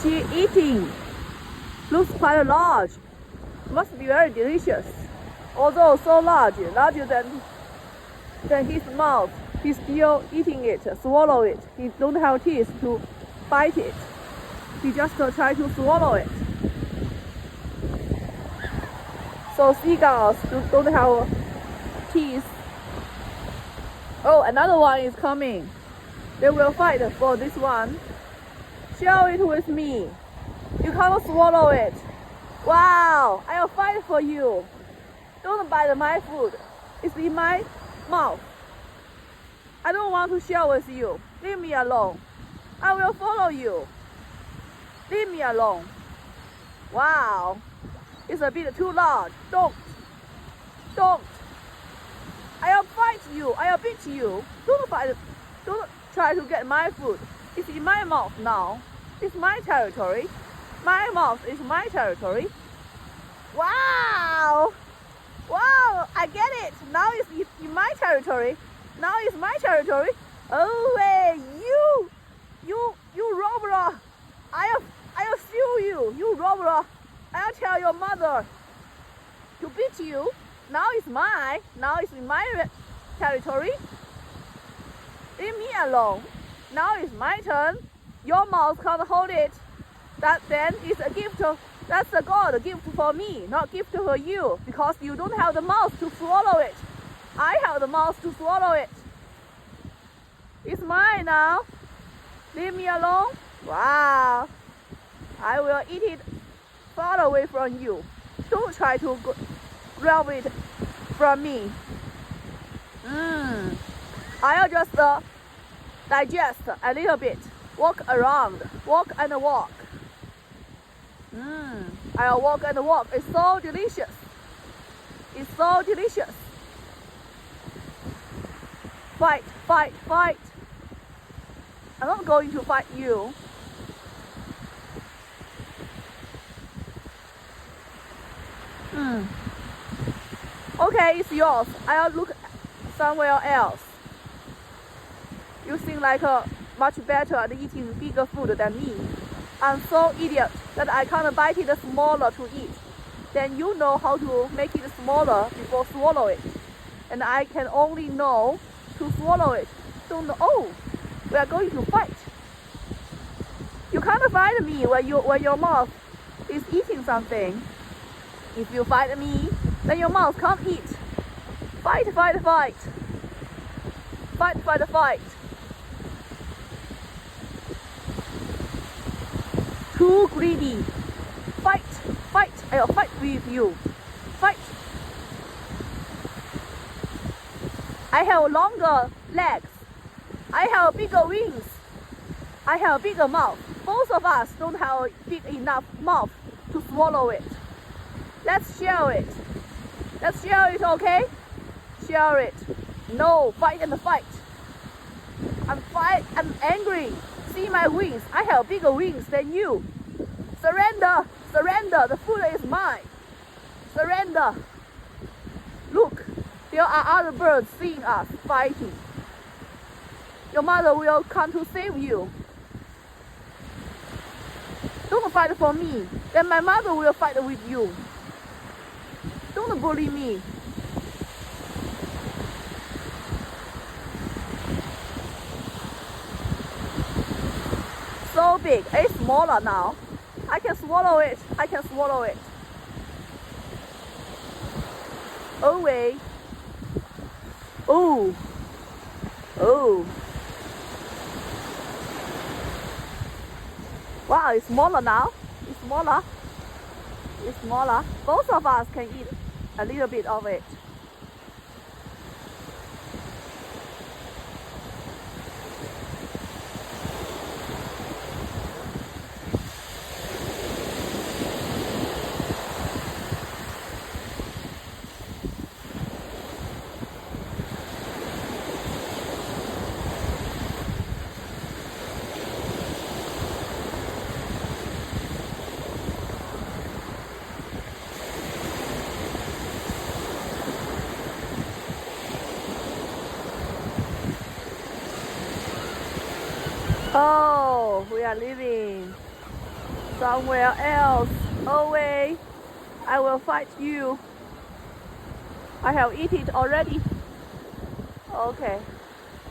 She eating. Looks quite large. Must be very delicious. Although so large, larger than his mouth, he's still eating it, swallow it. He don't have teeth to bite it. He just try to swallow it. So seagulls don't have teeth. Oh, another one is coming. They will fight for this one. Share it with me. You can't swallow it. Wow, I'll fight for you. Don't bite my food. It's in my mouth. I don't want to share with you. Leave me alone. I will follow you. Leave me alone. Wow, it's a bit too large. Don't. I'll fight you. I'll beat you. Don't try to get my food. It's in my mouth now. It's my territory. My mouth is my territory. Wow! Wow! I get it. Now it's in my territory. Now it's my territory. Oh wait, you robber! I'll sue you. You robber! I'll tell your mother to beat you. Now it's mine. Now it's in my territory. Leave me alone. Now it's my turn. Your mouth can't hold it. That then is a gift. That's a God gift for me, not gift for you, because you don't have the mouth to swallow it. I have the mouth to swallow it. It's mine now. Leave me alone. Wow. I will eat it far away from you. Don't try to grab it from me. I'll just digest a little bit. Walk around. Walk and walk. I'll walk and walk. It's so delicious. It's so delicious. Fight, fight, fight. I'm not going to fight you. Okay, it's yours. I'll look somewhere else. You seem like much better at eating bigger food than me. I'm so idiot that I can't bite it smaller to eat. Then you know how to make it smaller before swallow it. And I can only know to swallow it. Don't know. Oh, we are going to fight. You can't fight me when your mouth is eating something. If you fight me, then your mouth can't eat. Fight, fight, fight. Fight, fight, fight. Too greedy. Fight, fight. I'll fight with you. Fight. I have longer legs. I have bigger wings. I have a bigger mouth. Both of us don't have a big enough mouth to swallow it. Let's share it. Let's share it, okay? Share it. No, fight and fight. I'm angry. See my wings. I have bigger wings than you. Surrender. Surrender. The food is mine. Surrender. Look, there are other birds seeing us fighting. Your mother will come to save you. Don't fight for me. Then my mother will fight with you. Don't bully me. So big. It's smaller now. I can swallow it. I can swallow it. Oh wait. Oh. Oh. Wow, it's smaller now. It's smaller. It's smaller. Both of us can eat a little bit of it. Oh, we are leaving. somewhere else. Away. I will fight you. I have eaten it already. Okay.